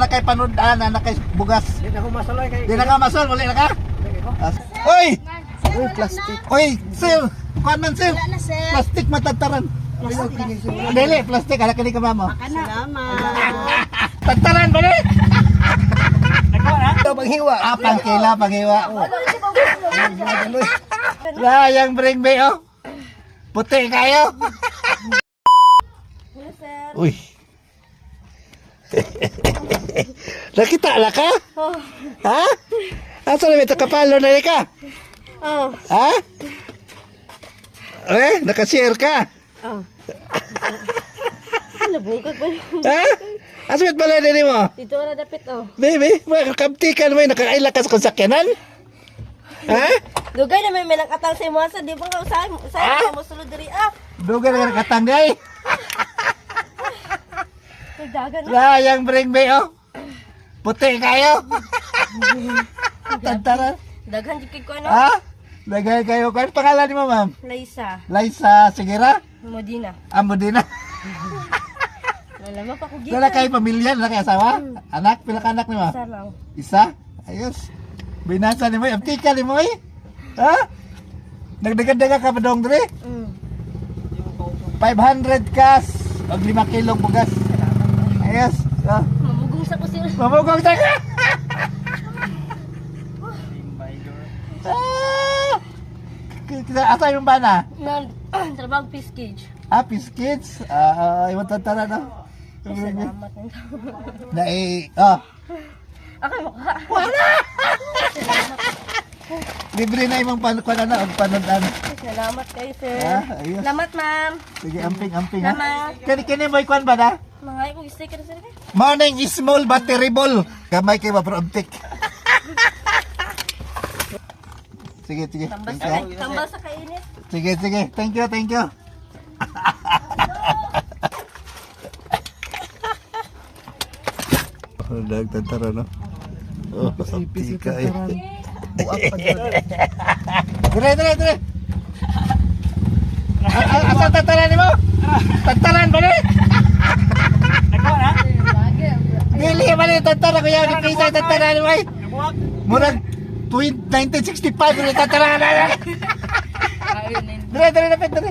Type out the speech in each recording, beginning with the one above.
Nakay panudaan na nakay bugas. Di na ko masaloy kay. Di na ka masol, wala na ka? Oy! Uy, plastic. Oy, sir! Kuan man sir! Wala na, sir. Plastic matagtaran. Dili, plastic. Ala kini ka mamo. Salamat. Tagtaran ba ni? Ito panghiwa. Ah, pangkila, panghiwa. Sayang bring me, oh. Puti kayo. Uy. Nakita na ka? Oh. Ha? Asa na may takapalo na ka? Oh. Ha? Nakashare ka? Oh. Ano bukag ba? Ha? Asa may pala din mo? Dito na dapit oh. Baby, makakabtikan mo, nakakaila ka sa konsakyanan? Ha? Dugay na may nakatang sa imo sa di ba ka usahay mo sulod diri ah. Dugan na katang day. Dagan na. Sayang bring me, oh. Puti kayo. Tantara. Daghan jud kay ko ano? Ha? Lagay kayo. Kano pangalan ni mo, ma'am? Laisa, Liza Sigera? Modina. Amodina. Alam pa ko gid. Wala kayo pamilya? Wala kayo asawa? Anak? Pila ka anak ni mo? Sa lang. Isa? Ayos. Binasa ni mo. Amtika ni mo, eh. Ha? Nagdagan-dagan ka pa dong, dre? 500 kas. Pag 5 kilong bugas. Ayos. Oh. Mamugong sa ko sila. Mamugong sa ka! Ah! Asa yung bana? Na trabaho fish cage. Ah, Kids? Iwan tantara na. Salamat. Na oh. Ako mukha. Libre na imong panukuan na og panundan. Salamat kayo sir. Ah, ayos. Salamat ma'am. Sige, amping ha. Salamat. Kani mo ikuan ba na? Mga ko sticker sir. Morning small but terrible. Gamay kay maprobtik. Sige. Tambal sa kainit. Sige. Thank you. Nagtantara no. Oh, ka eh. Buak pa dyan. Dire. Asa tataran ni mo? Tataran ba ni? Dili ba ni tataran ko yan? Di pisa tataran ni mo eh. Murag 1965 ni tataran na. Dire.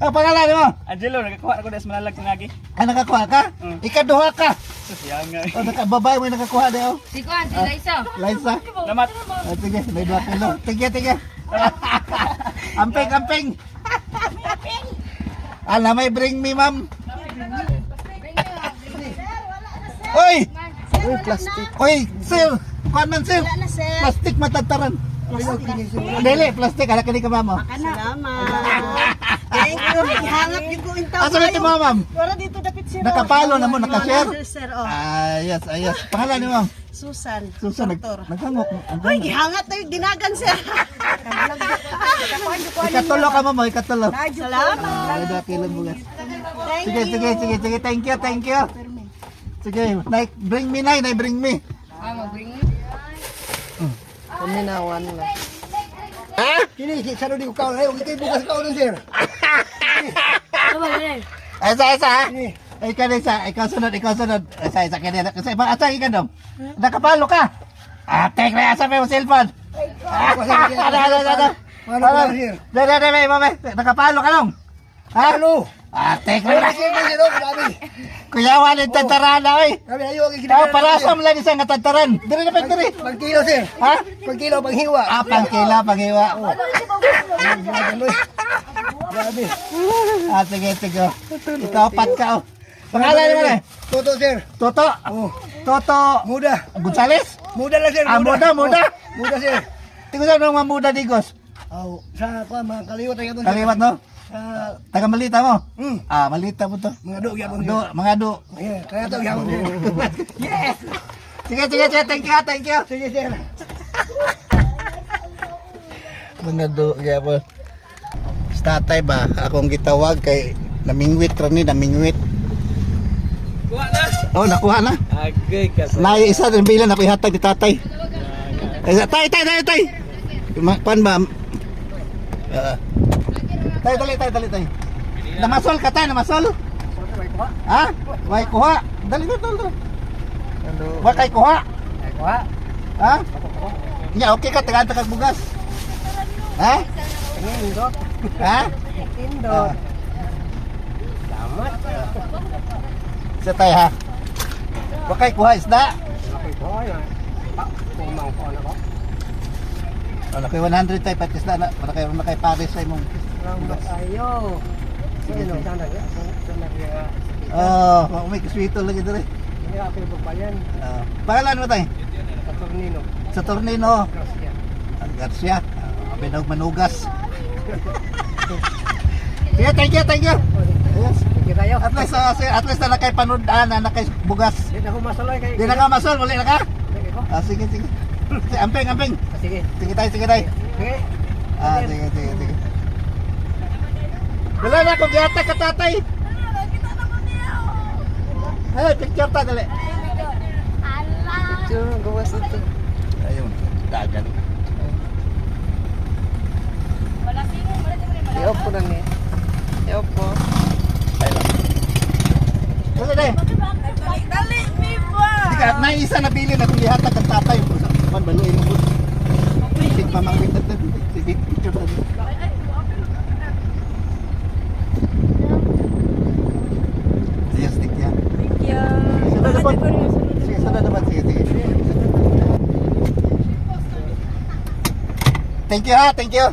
Ang pangalan mo? Angelo, nakakuha ako des malalag sa ngagi. Ah, nakakuha ka? Ikaduha ka. Sayang nga. Oh, babae mo yung nakakuha daw. Si Kuan, si Laisa. Liza. Salamat. Sige, may 2 kilo. Tige. Amping. Ala, may bring me, ma'am. Oy! Uy, plastic. Oy, sir! Kuan man, sir! Wala na sir. Plastic matagtaran. Dili, plastic. Ala ka ni ka, ma'am. Salamat. Thank you. Hangap yung ko intaw. Asa na ito, ma'am? Wala dito dapit sir. Nakapalo na mo, nakashare. Sir oh. Ayos. Pangalan ni ma'am? Susan. Susan, naghangok. Uy, gihangat tayo dinagan sir. Ikatulo ka, ma'am. Ikatulo. Salamat. Ay, 2 kilo bugas. Thank you. Sige. Thank you. Sige, bring me. Paminawan na. Ha? Kini, saro di ko kaon. Ay, huwag kayo bukas kaon sir. Isa, ha? Ikaw sunod. Isa, kanina. Kasi, asa ikan dong? Nakapalo ka? Tek na, asa mo yung cellphone? Ano ba sir? Dere, nakapalo ka dong? Ha? Ano? Tek Ay, na. sir, sir, grabe. Kuya, walid tantaran na, oy. Grabe, ayaw, ang Parasam lang isang tantaran. Dere na, dere. Pag kilo sir. Ha? Pag kilo, panghiwa. Ah, pangkila, panghiwa. Grabe. Sige. Ikaw, pat ka, oh. Pangalan naman eh? Toto sir. Toto. Oh. Toto. Muda. Gonzales? Muda lang sir. Ah, muda. Muda sir. Tingnan sa mga muda digos. Oh, sa mga kaliwat ay ito. Kaliwat no? Taga Malita mo? Ah, Malita mo to. Mga do, gyapon. Mga do. Yeah, kaya to gyapon sir. Yes! Sige, thank you. Sige sir. Mga do, gyapon. Sa tatay ba, akong gitawag kay namingwit namingwit. Kuha na. Oh, nakuha na. Agay ka. Isa din bilan ako ihatag ni tatay. Tay. Pan ba? Tay. Namasol ka tay, namasol. Ha? Way kuha. Dali. Wa kay kuha. Ay, kuha. Ha? Nya okay ka tagaan kag bugas. Ha? Pindot. Ha? Pindot. Sa tay ha. Wa kay kuha isda. Ay, kuha yan. Kumang ko na ko. Wala kay 100 tay patis na. Wala kay pares sa imong. Salamat tayo. Sige, sige. Sana ya. Sana ya. Oh, may kiswito lagi dire. Ini apa yang berbayan? Pangalan mo tay? Saturnino. Sa Tornino. Gracias. Garcia. Binog manugas. Sige, thank you, thank you. Yes. Sige tayo. At least na kay panud na kay bugas. Di na ko masaloy kay. Di na ka masol, wala na ka. Sige ko. Sige, sige. Sige, amping, amping. Sige. Sige tayo, sige tayo. Sige. Sige, sige, sige. Wala na akong yata ka tatay. Hey, picture ta dali. Picture, gawas ito. Ayun, dagan. Iyo po na niya. Iyo po. Wala na eh. Dali, Miba! Sige, at may isa na bili na kung yata ka tatay. Man, baluin mo. Sige, pamangkin natin. Sige, picture ta dali. Yes, stick yan. Thank you. Sunod naman. Sige, sunod naman. Sige, sige. Thank you ha, thank you.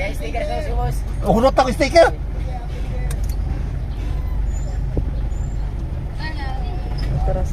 Stiker sa si boss. Hunot ako sticker. Terus